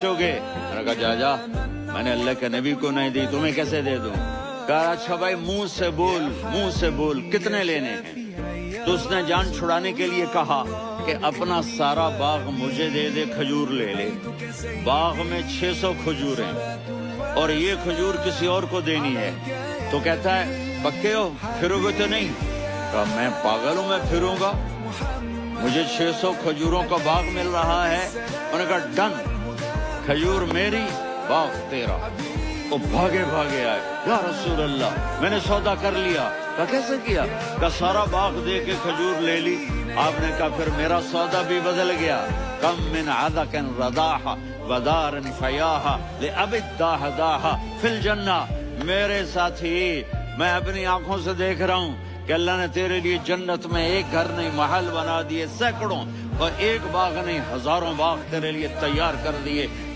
گے؟ میں نے کہا جا میں نے اللہ کے نبی کو نہیں دی، تمہیں کیسے دے دوں؟ کہا اچھا بھائی منہ سے بول کتنے لینے ہیں؟ تو اس نے جان چھڑانے کے لیے کہا کہ اپنا سارا باغ مجھے دے دے، کھجور لے لے۔ باغ میں 600 کھجور ہیں اور یہ کھجور کسی اور کو دینی ہے۔ تو کہتا ہے پکے ہو، پھرو گے تو نہیں؟ کہا میں پاگل ہوں، میں پھروں گا؟ مجھے 600 کھجوروں کا باغ مل رہا ہے۔ انہوں نے کہا ڈن، کھجور میری، باغ تیرا۔ وہ بھاگے آئے، یا رسول اللہ میں نے سودا کر لیا۔ کہا کیسے کیا؟ کہا سارا باغ دے کے کھجور لے لی۔ آپ نے کہا پھر میرا سودا بھی بدل گیا۔ کم من عدق رداح ودار فیاح لأبی الداح داح فی الجنہ۔ میرے ساتھی، میں اپنی آنکھوں سے دیکھ رہا ہوں کہ اللہ نے تیرے لیے جنت میں ایک گھر نہیں محل بنا دیے سینکڑوں، اور ایک باغ نہیں ہزاروں باغ تیرے لیے تیار کر دیے۔